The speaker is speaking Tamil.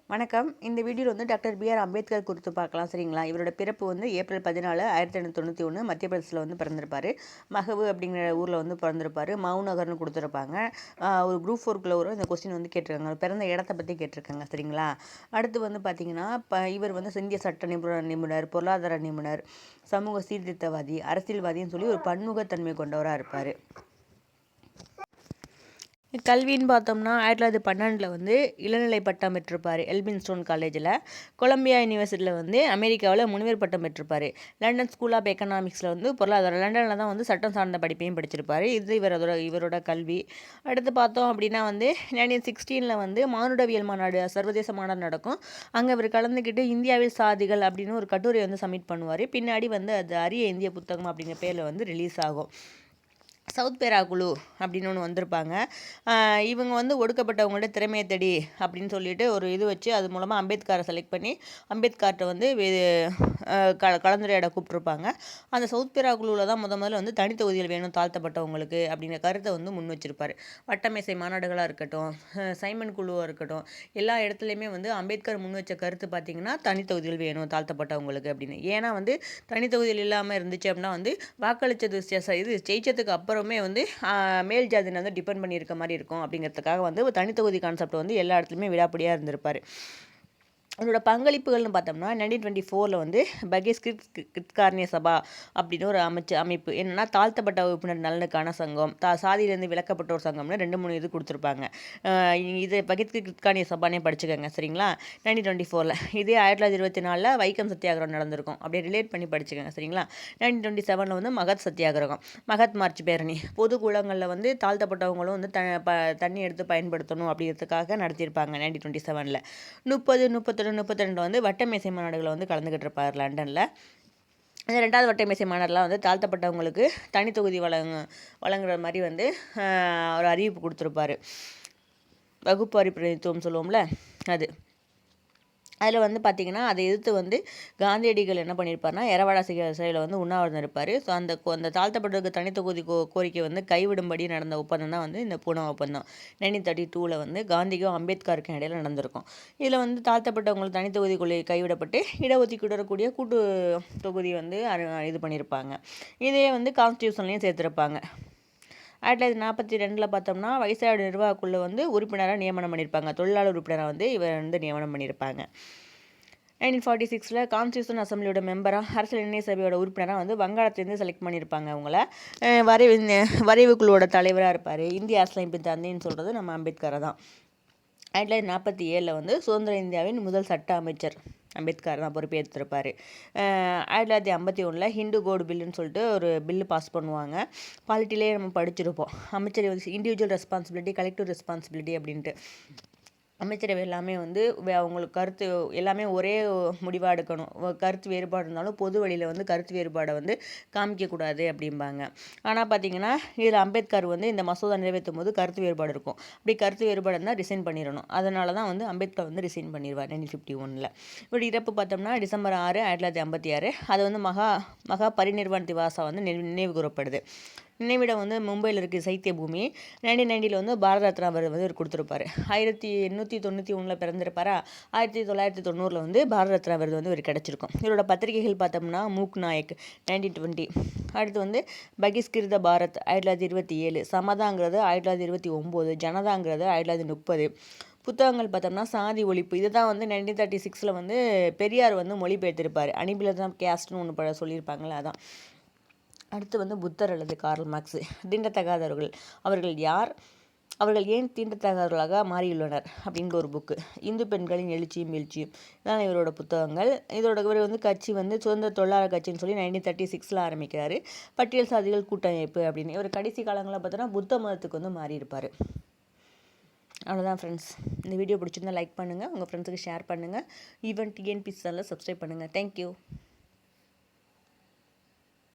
வணக்கம். இந்த வீடியோவில் வந்து டாக்டர் பி.ஆர். அம்பேத்கர் குறித்து பார்க்கலாம். சரிங்களா? இவரோட பிறப்பு வந்து ஏப்ரல் 14, 1891 மத்திய பிரதேசத்தில் வந்து பிறந்திருப்பார். மகவு அப்படிங்கிற ஊரில் வந்து பிறந்திருப்பார். மவுநகர்னு கொடுத்துருப்பாங்க. ஒரு குரூப் 4க்குள்ள வரும் இந்த கொஸ்டின் வந்து கேட்டிருக்காங்க. பிறந்த இடத்த பற்றி கேட்டிருக்காங்க. சரிங்களா? அடுத்து வந்து பார்த்தீங்கன்னா இவர் வந்து இந்திய சட்ட நிபுணர், பொருளாதார நிபுணர், சமூக சீர்திருத்தவாதி, அரசியல்வாதின்னு சொல்லி ஒரு பன்முகத்தன்மை கொண்டவராக இருப்பார். கல்வின்னு பார்த்தோம்னா 1912 வந்து இளநிலை பட்டம் பெற்றிருப்பார் எல்பின்ஸ்டோன் காலேஜில். கொலம்பியா யூனிவர்சிட்டியில் வந்து அமெரிக்காவில் முனைவர் பட்டம் பெற்றிருப்பார். லண்டன் ஸ்கூல் ஆஃப் எக்கனாமிக்ஸில் வந்து பொருளாதாரம், லண்டனில் தான் வந்து சட்டம் சார்ந்த படிப்பையும் படிச்சிருப்பார். இது இவரோட கல்வி. அடுத்து பார்த்தோம் அப்படின்னா வந்து 1916 வந்து மானுடவியல் மாநாடு, சர்வதேச மாநாடு நடக்கும். அங்கே இவர் கலந்துக்கிட்டு இந்தியாவில் சாதிகள் அப்படின்னு ஒரு கட்டுரை வந்து சப்மிட் பண்ணுவார். பின்னாடி வந்து அது அரிய இந்திய புத்தகம் அப்படிங்கிற பேரில் வந்து ரிலீஸ் ஆகும். சவுத் பேரா குழு அப்படின்னு ஒன்று வந்திருப்பாங்க. இவங்க வந்து ஒடுக்கப்பட்டவங்களோட திறமையை தேடி அப்படின்னு சொல்லிட்டு ஒரு இது வச்சு அது மூலமாக அம்பேத்கரை செலக்ட் பண்ணி அம்பேத்கர்கிட்ட வந்து கலந்துரையாட கூப்பிட்ருப்பாங்க. அந்த சவுத் பேரா குழுவில் தான் முதல்ல வந்து தனித்தொகுதிகள் வேணும் தாழ்த்தப்பட்டவங்களுக்கு அப்படிங்கிற கருத்தை வந்து முன் வச்சிருப்பார். வட்டமேசை மாநாடுகளாக இருக்கட்டும், சைமன் குழுவாக இருக்கட்டும், எல்லா இடத்துலையுமே வந்து அம்பேத்கர் முன் வச்ச கருத்து பார்த்திங்கன்னா தனித்தொகுதிகள் வேணும் தாழ்த்தப்பட்டவங்களுக்கு அப்படின்னு. ஏன்னா வந்து தனித்தொகுதிகள் இல்லாமல் இருந்துச்சு அப்படின்னா வந்து வாக்களித்தது இது ஜெயிச்சதுக்கு அப்புறமே வந்து மேல் ஜாதினை வந்து டிபெண்ட் பண்ணியிருக்க மாதிரி இருக்கும் அப்படிங்கிறதுக்காக வந்து தனித்தொகுதி கான்செப்ட் வந்து எல்லா இடத்துலையுமே விடாப்படியாக இருந்திருப்பார். அதோட பங்களிப்புகள்னு பார்த்தோம்னா 1924 வந்து பகேஸ்கிர் கிட்கார்னிய சபா அப்படின்னு ஒரு அமைப்பு என்னென்னா தாழ்த்தப்பட்ட உறுப்பினர் நலனுக்கான சங்கம், சாதியிலேருந்து விலக்கப்பட்ட ஒரு சங்கம்னு 2-3 இது கொடுத்துருப்பாங்க. இது பகேஸ்கிர் கிட்கார்னிய சபானே படிச்சுக்கோங்க. சரிங்களா? 1924 இதே 1924 வைக்கம் சத்தியாகிரகம் நடந்திருக்கும். அப்படியே ரிலேட் பண்ணி படிச்சுக்கோங்க. சரிங்களா? 1927 வந்து மகத் சத்தியாகிரகம், மகத் மார்ச் பேரணி, பொது குளங்களில் வந்து தாழ்த்தப்பட்டவங்களும் வந்து தண்ணி எடுத்து பயன்படுத்தணும் அப்படிங்கிறதுக்காக நடத்தியிருப்பாங்க. 1927 32 வந்து வட்டமேசை மாநாடுகளை வந்து கலந்துக்கிட்டு இருப்பார் லண்டனில். அந்த 2வது வட்டமேசை மாநாடுலாம் வந்து தாழ்த்தப்பட்டவங்களுக்கு தனித்தொகுதி வழங்குற மாதிரி வந்து ஒரு அறிவிப்பு கொடுத்துருப்பார். வகுப்பு பிரதிநிதித்துவம் சொல்லுவோம்ல அது. அதில் வந்து பார்த்திங்கன்னா அதை எதிர்த்து வந்து காந்தியடிகள் என்ன பண்ணியிருப்பார்னா எரவாடா சிறையில் வந்து உண்ணாவிரதம் இருப்பார். ஸோ அந்த தாழ்த்தப்பட்டவருக்கு தனித்தொகுதி கோரிக்கை வந்து கைவிடும்படி நடந்த ஒப்பந்தம் தான் வந்து இந்த பூனா ஒப்பந்தம். 1932 வந்து காந்திக்கும் அம்பேத்கருக்கும் இடையில் நடந்திருக்கும். இதில் வந்து தாழ்த்தப்பட்டவங்களுக்கு தனித்தொகுதி கொள்கை கைவிடப்பட்டு இடஒதுக்கீடு வரக்கூடிய கூட்டு தொகுதி வந்து இது பண்ணியிருப்பாங்க. இதே வந்து கான்ஸ்டியூஷன்லையும் சேர்த்துருப்பாங்க. 1942 பார்த்தோம்னா வைஸ்ராய் நிர்வாகக்குள்ள வந்து உறுப்பினராக நியமனம் பண்ணியிருப்பாங்க. தொழிலாளர் உறுப்பினராக வந்து இவர் வந்து நியமனம் பண்ணியிருப்பாங்க. 1946 கான்ஸ்டியூஷன் அசம்பிளியோட மெம்பராக அரசியல் நிர்ணய சபையோட உறுப்பினராக வந்து வங்காளத்திலேருந்து செலக்ட் பண்ணியிருப்பாங்க. அவங்கள வரைவு குழுவோட தலைவராக இருப்பார். இந்திய அரசியலமைப்பு தந்தைன்னு சொல்கிறது நம்ம அம்பேத்கரை தான். 1947 வந்து சுதந்திர இந்தியாவின் முதல் சட்ட அமைச்சர் அம்பேத்கர் தான் பொறுப்பேற்றிருப்பார். 1951 ஹிந்து கோடு பில்லுன்னு சொல்லிட்டு ஒரு பில்லு பாஸ் பண்ணுவாங்க. பாலிட்டிலே நம்ம படிச்சிருப்போம். அமைச்சர் இண்டிவிஜுவல் ரெஸ்பான்சிபிலிட்டி, கலெக்டிவ் ரெஸ்பான்சிபிலிட்டி அப்படின்ட்டு. அமைச்சரவை எல்லாமே வந்து அவங்களுக்கு கருத்து எல்லாமே ஒரே முடிவாக எடுக்கணும். கருத்து வேறுபாடு இருந்தாலும் பொது வழியில் வந்து கருத்து வேறுபாடை வந்து காமிக்கக்கூடாது அப்படிம்பாங்க. ஆனால் பார்த்தீங்கன்னா இதில் அம்பேத்கர் வந்து இந்த மசோதா நிறைவேற்றும் போது கருத்து வேறுபாடு இருக்கும். அப்படி கருத்து வேறுபாடு இருந்தால் ரிசைன் பண்ணிடணும். அதனால தான் வந்து அம்பேத்கர் வந்து ரிசைன் பண்ணிடுவார் 1951. இப்படி இறப்பு பார்த்தோம்னா டிசம்பர் 6, 1956. அது வந்து மகா பரிநிர்வாண திவாசா வந்து நினைவு கூறப்படுது. நினைவிடம் வந்து மும்பையில் இருக்குது சைத்திய பூமி. 1990 வந்து பாரத ரத்னா விருது வந்து இவர் கொடுத்துருப்பார். 1891 பிறந்திருப்பாரா. 1990 வந்து பாரத ரத்னா விருது வந்து இவர் கிடச்சிருக்கும். இவரோட பத்திரிகைகள் பார்த்தோம்னா மூக் நாயக் 1920, அடுத்து வந்து பகிஷ்கிருத பாரத் 1927, சமதாங்கிறது 1929, ஜனதாங்கிறது 1930. புத்தகங்கள் பார்த்தோம்னா சாதி ஒழிப்பு, இதுதான் வந்து 1936 வந்து பெரியார் வந்து மொழிபெயர்த்திருப்பார். அனிபிலிசம் கேஸ்ட்னு ஒன்று சொல்லியிருப்பாங்களே அதான். அடுத்து வந்து புத்தர் அல்லது கார்ல் மார்க்ஸ். தீண்டத்தகாதவர்கள் அவர்கள் யார், அவர்கள் ஏன் தீண்டத்தகாதவர்களாக மாறியுள்ளனர் அப்படிங்கிற ஒரு புக்கு. இந்து பெண்களின் எழுச்சியும் வீழ்ச்சியும் இதான் இவரோட புத்தகங்கள். இவர் வந்து கட்சி வந்து சுதந்திர தொழிலாளர் கட்சின்னு சொல்லி 1936 ஆரம்பிக்கிறாரு. பட்டியல் சாதிகள் கூட்டமைப்பு அப்படின்னு. இவர் கடைசி காலங்களில் பார்த்தோன்னா புத்த மதத்துக்கு வந்து மாறி இருப்பார். அவ்வளோதான் ஃப்ரெண்ட்ஸ். இந்த வீடியோ பிடிச்சிருந்தா லைக் பண்ணுங்கள், உங்கள் ஃப்ரெண்ட்ஸுக்கு ஷேர் பண்ணுங்கள். ஈவன் டிஎன்பிசி சேனலை சப்ஸ்கிரைப் பண்ணுங்கள். தேங்க்யூ.